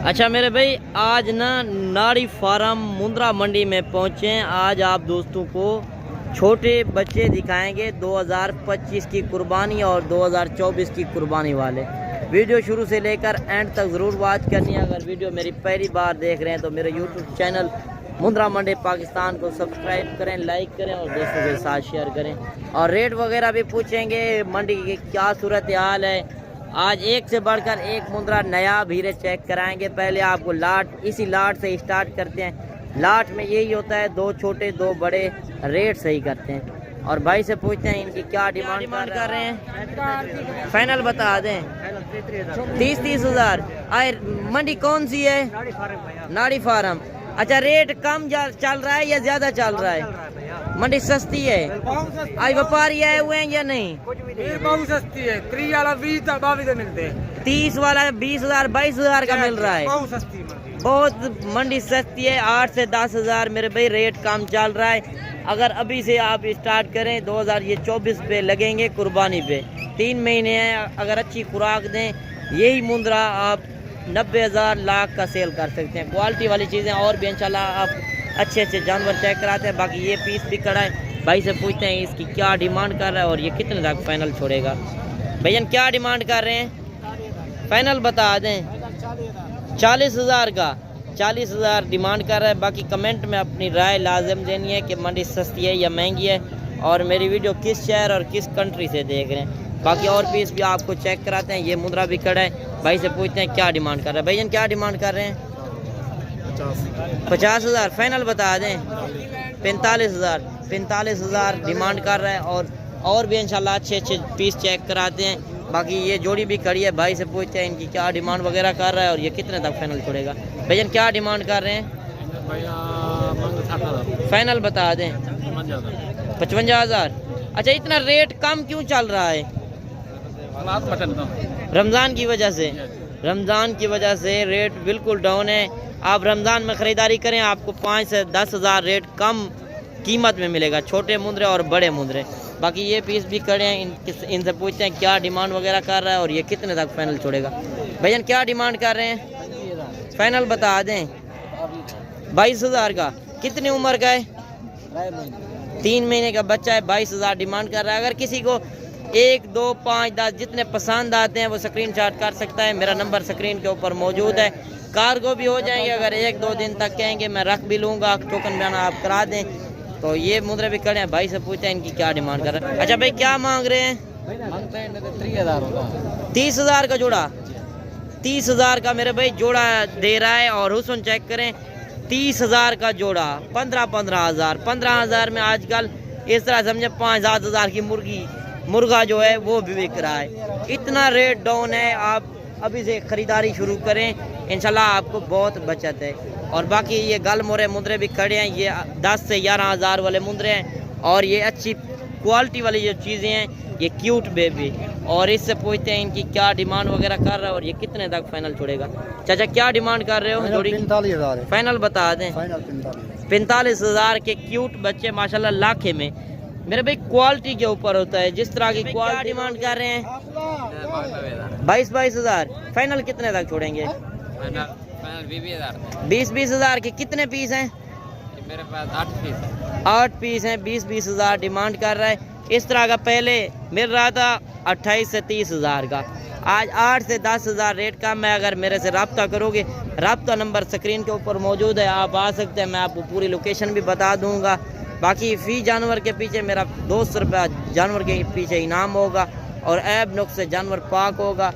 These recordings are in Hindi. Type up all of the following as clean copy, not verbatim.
अच्छा मेरे भाई, आज ना नाड़ी फार्म मुंद्रा मंडी में पहुंचे हैं। आज आप दोस्तों को छोटे बच्चे दिखाएंगे 2025 की कुर्बानी और 2024 की कुर्बानी वाले। वीडियो शुरू से लेकर एंड तक ज़रूर वॉच करनी है। अगर वीडियो मेरी पहली बार देख रहे हैं तो मेरे यूट्यूब चैनल मुंद्रा मंडी पाकिस्तान को सब्सक्राइब करें, लाइक करें और दोस्तों के साथ शेयर करें। और रेट वगैरह भी पूछेंगे, मंडी की क्या सूरत हाल है। आज एक से बढ़कर एक मुंद्रा नया भीरे चेक कराएंगे। पहले आपको लाट, इसी लाट से स्टार्ट करते हैं। लाट में यही होता है, दो छोटे दो बड़े, रेट सही करते हैं। और भाई से पूछते हैं इनकी क्या डिमांड कर रहे हैं। फाइनल बता दें 30 हज़ार। आए मंडी कौन सी है? नाड़ी फार्म। अच्छा, रेट कम चल रहा है या ज्यादा चल रहा है? मंडी सस्ती है। आज व्यापारी आए हुए हैं या नहीं? बहुत सस्ती है। 30 वाला 20 मिलते हैं। 30 वाला 20,000 22,000 का मिल रहा है। बहुत सस्ती बहुत मंडी सस्ती है। 8 से 10 हज़ार मेरे भाई रेट कम चल रहा है। अगर अभी से आप स्टार्ट करें 2024 पे लगेंगे कुर्बानी पे। 3 महीने हैं। अगर अच्छी खुराक दें, यही मुंद्रा आप 90,000 लाख का सेल कर सकते हैं। क्वालिटी वाली चीज़ें और भी इंशाल्लाह आप अच्छे अच्छे जानवर चेक कराते हैं। बाकी ये पीस भी कड़ा है। भाई से पूछते हैं इसकी क्या डिमांड कर रहा है और ये कितने तक फाइनल छोड़ेगा। भैया क्या डिमांड कर रहे हैं? फाइनल बता दें 40 हज़ार का। 40 हज़ार डिमांड कर रहा है। बाकी कमेंट में अपनी राय लाजम देनी है कि मंडी सस्ती है या महंगी है, और मेरी वीडियो किस शहर और किस कंट्री से देख रहे हैं। बाकी और पीस भी आपको चेक कराते हैं। ये मुंद्रा भी कड़ा है। भाई से पूछते हैं क्या डिमांड कर रहा है। भैया क्या डिमांड कर रहे हैं? 50 हज़ार। फाइनल बता दें 45 हज़ार। 45 हज़ार डिमांड कर रहा है। और भी इंशाल्लाह अच्छे अच्छे पीस चेक कराते हैं। बाकी ये जोड़ी भी खड़ी है। भाई से पूछते हैं इनकी क्या डिमांड वगैरह कर रहा है और ये कितने तक फाइनल छोड़ेगा। भैया क्या डिमांड कर रहे हैं? फाइनल बता दें 55 हज़ार। अच्छा, इतना रेट कम क्यों चल रहा है? रमज़ान की वजह से। रमज़ान की वजह से रेट बिल्कुल डाउन है। आप रमज़ान में ख़रीदारी करें, आपको 5 से 10 हज़ार रेट कम कीमत में मिलेगा, छोटे मुंद्रे और बड़े मुंद्रे। बाकी ये पीस भी खड़े हैं। इनसे पूछते हैं क्या डिमांड वगैरह कर रहा है और ये कितने तक फाइनल छोड़ेगा। भैया क्या डिमांड कर रहे हैं? फाइनल बता दें 22 हज़ार का। कितनी उम्र का है? 3 महीने का बच्चा है। 22 हज़ार डिमांड कर रहा है। अगर किसी को 1, 2, 5, 10 जितने पसंद आते हैं वो स्क्रीनशॉट कर सकता है। मेरा नंबर स्क्रीन के ऊपर मौजूद है। कार्गो भी हो जाएंगे। अगर 1-2 दिन तक कहेंगे मैं रख भी लूँगा, टोकन बयाना आप करा दें। तो ये मुद्रे भी खड़े हैं। भाई से पूछते हैं इनकी क्या डिमांड कर रहे हैं। अच्छा भाई क्या मांग रहे हैं? 30 हज़ार का जोड़ा। 30 हज़ार का मेरे भाई जोड़ा दे रहा है। और हुस्न चेक करें, 30 हज़ार का जोड़ा। 15 हज़ार। 15 हज़ार में आजकल इस तरह समझे 5-7 हज़ार की मुर्गा जो है वो भी बिक रहा है। इतना रेट डाउन है। आप अभी से ख़रीदारी शुरू करें, इंशाल्लाह आपको बहुत बचत है। और बाकी ये गल मोरे मुंद्रे भी खड़े हैं। ये 10 से 11 हज़ार वाले मुंद्रे हैं। और ये अच्छी क्वालिटी वाली जो चीज़ें हैं, ये क्यूट बेबी। और इससे पूछते हैं इनकी क्या डिमांड वगैरह कर रहा है और ये कितने तक फाइनल छोड़ेगा। चाचा क्या डिमांड कर रहे हो? 45 हज़ार। फाइनल बता दें 45 हज़ार के क्यूट बच्चे माशाल्लाह लाखे में। मेरे भाई क्वालिटी के ऊपर होता है जिस तरह की क्वालिटी। डिमांड कर रहे हैं 22 हज़ार। फाइनल कितने तक छोड़ेंगे? 20 हज़ार के। कितने पीस हैं? मेरे पास 8 पीस है। 8 पीस हैं। 20 हज़ार डिमांड कर रहा है। इस तरह का पहले मिल रहा था 28 से 30 हज़ार का। आज 8 से 10 हज़ार रेट कम है। अगर मेरे से रब्ता करोगे, रब्ता नंबर स्क्रीन के ऊपर मौजूद है, आप आ सकते हैं। मैं आपको पूरी लोकेशन भी बता दूंगा। बाकी फ़ी जानवर के पीछे मेरा 200 रुपया जानवर के पीछे इनाम होगा। और ऐब नुक्स से जानवर पाक होगा।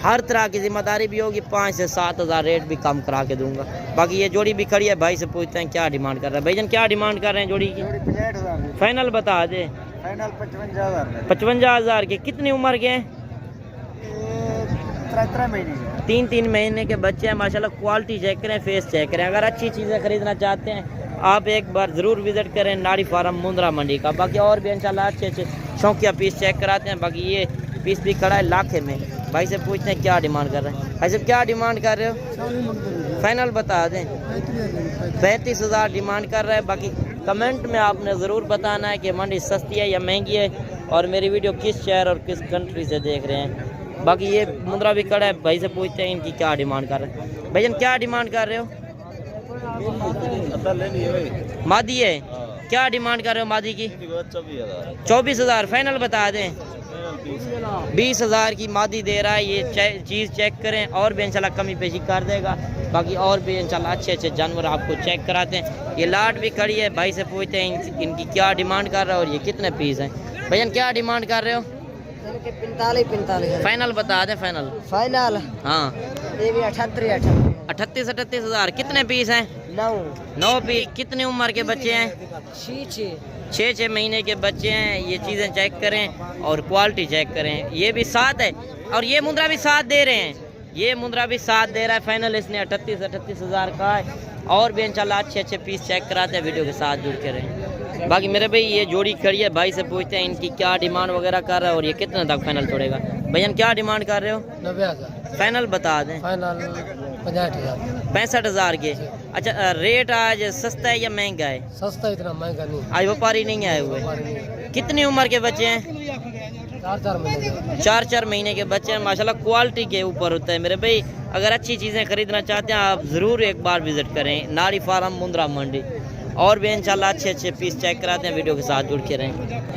हर तरह की जिम्मेदारी भी होगी। 5 से 7 हज़ार रेट भी कम करा के दूंगा। बाकी ये जोड़ी भी खड़ी है। भाई से पूछते हैं क्या डिमांड कर रहा है। भाईजान क्या डिमांड कर रहे हैं जोड़ी की? 65 हज़ार। फाइनल बता दे। फाइनल 55 हज़ार। 55 हज़ार के। कितनी उम्र के हैं? 3 महीने। 3 महीने के बच्चे हैं माशाल्लाह। क्वालिटी चेक करें, फेस चेक करें। अगर अच्छी चीज़ें खरीदना चाहते हैं आप एक बार ज़रूर विज़िट करें नाड़ी फार्म मुंद्रा मंडी का। बाकी और भी इंशाल्लाह अच्छे अच्छे शौकिया पीस चेक कराते हैं। बाकी ये पीस भी खड़ा है लाखे में। भाई से पूछते हैं क्या डिमांड कर रहे हैं। भाई साहब क्या डिमांड कर रहे हो? फाइनल बता दें 35 हज़ार डिमांड कर रहे हैं। बाकी कमेंट में आपने ज़रूर बताना है कि मंडी सस्ती है या महंगी है, और मेरी वीडियो किस शहर और किस कंट्री से देख रहे हैं। बाकी ये मुंद्रा भी खड़ा है, भाई से पूछते हैं इनकी क्या डिमांड कर रहे हैं। भैया क्या डिमांड कर रहे हो? मादी है, क्या डिमांड कर रहे हो मादी की? 24,000 फाइनल बता दें। 20,000 की मादी दे रहा है। ये चीज़ चेक करें, और भी इंशाल्लाह कमी पेशी कर देगा। बाकी और भी इंशाल्लाह अच्छे अच्छे जानवर आपको चेक कराते हैं। ये लाट भी खड़ी है, भाई से पूछते हैं इनकी क्या डिमांड कर रहा है और ये कितने पीस हैं। भैया क्या डिमांड कर रहे हो? 45 फाइनल बता दें। फाइनल फाइनल हाँ, ये भी 38,000। कितने पीस हैं? 9 पीस। कितने उम्र के बच्चे हैं? 6 महीने के बच्चे हैं। ये चीज़ें चेक करें और क्वालिटी चेक करें। ये भी साथ है और ये मुंद्रा भी साथ दे रहे हैं। ये मुंद्रा भी साथ दे रहा है। फाइनल इसने 38,000 का है। और भी इंशाल्लाह अच्छे अच्छे पीस चेक कराते हैं, वीडियो के साथ जुड़ के रहें। बाकी मेरे भाई ये जोड़ी खड़ी है, भाई से पूछते हैं इनकी क्या डिमांड वगैरह कर रहा है और ये कितने तक फाइनल छोड़ेगा। भैया क्या डिमांड कर रहे हो? 90,000 फाइनल बता दें। फाइनल 65,000 65,000 के। अच्छा, रेट आज सस्ता है या महंगा है? सस्ता, इतना महंगा नहीं। आज व्यापारी नहीं आए हुए। कितनी उम्र के बच्चे हैं? 4 महीने 4 महीने के बच्चे हैं। माशाल्लाह क्वालिटी के ऊपर होता है मेरे भाई। अगर अच्छी चीज़ें खरीदना चाहते हैं आप ज़रूर एक बार विज़िट करें नाड़ी फार्म मुंद्रा मंडी। और भी इंशाल्लाह अच्छे अच्छे पीस चेक कराते हैं, वीडियो के साथ जुड़ के रहें।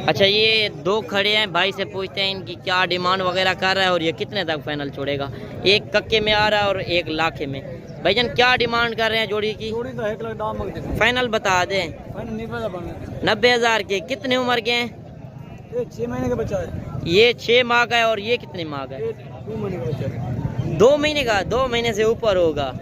अच्छा, ये 2 खड़े हैं, भाई से पूछते हैं इनकी क्या डिमांड वगैरह कर रहा है और ये कितने तक फाइनल छोड़ेगा। एक कक्के में आ रहा है और एक लाखे में। भाईजान क्या डिमांड कर रहे हैं जोड़ी की? जोड़ी तो 1 लाख दाम मांगते हैं। फाइनल बता दें। 90,000 के। कितने उम्र के हैं? 6 महीने का बच्चा है। ये 6 माह का है और ये कितने माह का है? 2 महीने का बच्चा है। 2 महीने का। 2 महीने से ऊपर होगा।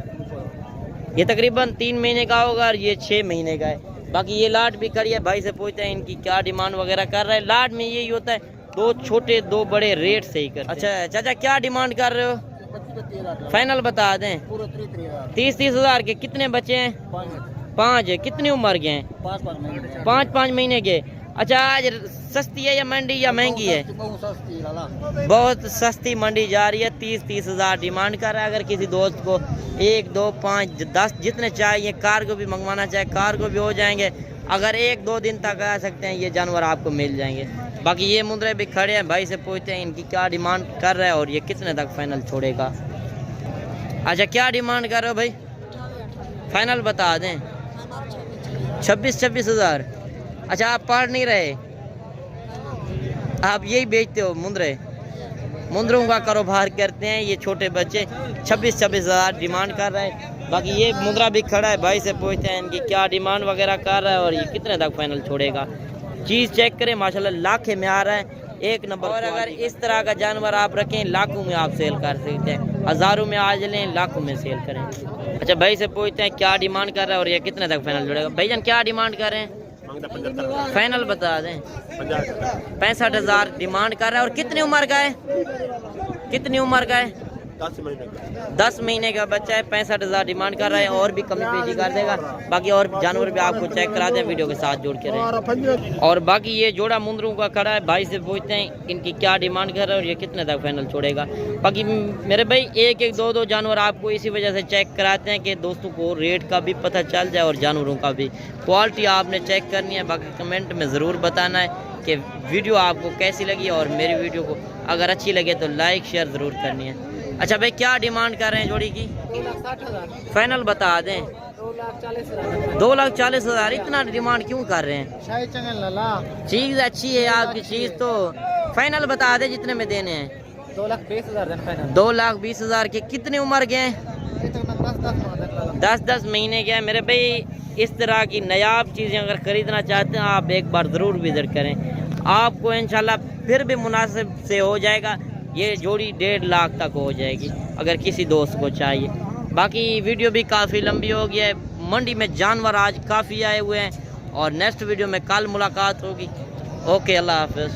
ये तकरीबन 3 महीने का होगा और ये 6 महीने का है। बाकी ये लाट भी खड़ी है, भाई से पूछते हैं इनकी क्या डिमांड वगैरह कर रहा है। लाट में यही होता है, 2 छोटे 2 बड़े रेट से ही करते हैं। अच्छा चाचा क्या डिमांड कर रहे हो? 25,000 फाइनल बता दें। पूरा 30,000 30,000 के। कितने बच्चे हैं? 5 है। कितने उम्र के हैं? 5 महीने 5 महीने के। अच्छा, आज सस्ती है या मंडी या महंगी है? बहुत सस्ती लाला। बहुत सस्ती मंडी जा रही है। 30,000 डिमांड कर रहा है। अगर किसी दोस्त को 1, 2, 5, 10 जितने चाहिए, कार को भी मंगवाना चाहे कार को भी हो जाएंगे। अगर 1-2 दिन तक आ सकते हैं, ये जानवर आपको मिल जाएंगे। बाकी ये मुंद्रे भी खड़े हैं, भाई से पूछते हैं इनकी क्या डिमांड कर रहा है और ये कितने तक फाइनल छोड़ेगा। अच्छा, क्या डिमांड कर रहे हो भाई? फाइनल बता दें। 26,000। अच्छा, आप पढ़ नहीं रहे, आप यही बेचते हो मुंद्रे? मुंद्रों का कारोबार करते हैं ये छोटे बच्चे। 26,000 डिमांड कर रहे हैं। बाकी ये मुंद्रा भी खड़ा है, भाई से पूछते हैं इनकी क्या डिमांड वगैरह कर रहा है और ये कितने तक फाइनल छोड़ेगा। चीज़ चेक करें, माशाल्लाह लाखे में आ रहा है, 1 नंबर। और अगर इस तरह का जानवर आप रखें, लाखों में आप सेल कर सकते हैं। हज़ारों में आज लें, लाखों में सेल करें। अच्छा, भाई से पूछते हैं क्या डिमांड कर रहा है और ये कितने तक फाइनल छोड़ेगा। भाईजान क्या डिमांड कर रहे हैं? फाइनल बता दें। 65,000 डिमांड कर रहा है। और कितनी उम्र का है? कितनी उम्र का है? 10 महीने का बच्चा है। 65,000 डिमांड कर रहा है। और भी कमी पेशी कर देगा। बाकी और जानवर भी आपको चेक करा दें, वीडियो के साथ जोड़ के रहें। और बाकी ये जोड़ा मुंद्रों का खड़ा है, भाई से पूछते हैं इनकी क्या डिमांड कर रहा है और ये कितने तक फाइनल छोड़ेगा। बाकी मेरे भाई 1-1, 2-2 जानवर आपको इसी वजह से चेक कराते हैं कि दोस्तों को रेट का भी पता चल जाए और जानवरों का भी। क्वालिटी आपने चेक करनी है। बाकी कमेंट में ज़रूर बताना है कि वीडियो आपको कैसी लगी और मेरी वीडियो को अगर अच्छी लगे तो लाइक शेयर ज़रूर करनी है। अच्छा भाई, क्या डिमांड कर रहे हैं जोड़ी की? 2,60,000 फाइनल बता दें। 2,40,000 2,40,000। इतना डिमांड क्यों कर रहे हैं? शाही चंगन लाला। चीज़ अच्छी है आपकी चीज़, तो फाइनल बता दें जितने में देने हैं। 2,20,000 फाइनल। 2,20,000 के। कितने उम्र के हैं? 10-10 महीने के हैं। मेरे भाई इस तरह की नायाब चीज़ें अगर ख़रीदना चाहते हैं, आप एक बार ज़रूर विज़िट करें, आपको इंशाल्लाह फिर भी मुनासिब से हो जाएगा। ये जोड़ी 1.5 लाख तक हो जाएगी अगर किसी दोस्त को चाहिए। बाकी वीडियो भी काफ़ी लंबी हो गई है। मंडी में जानवर आज काफ़ी आए हुए हैं और नेक्स्ट वीडियो में कल मुलाकात होगी। ओके, अल्लाह हाफ़िज़।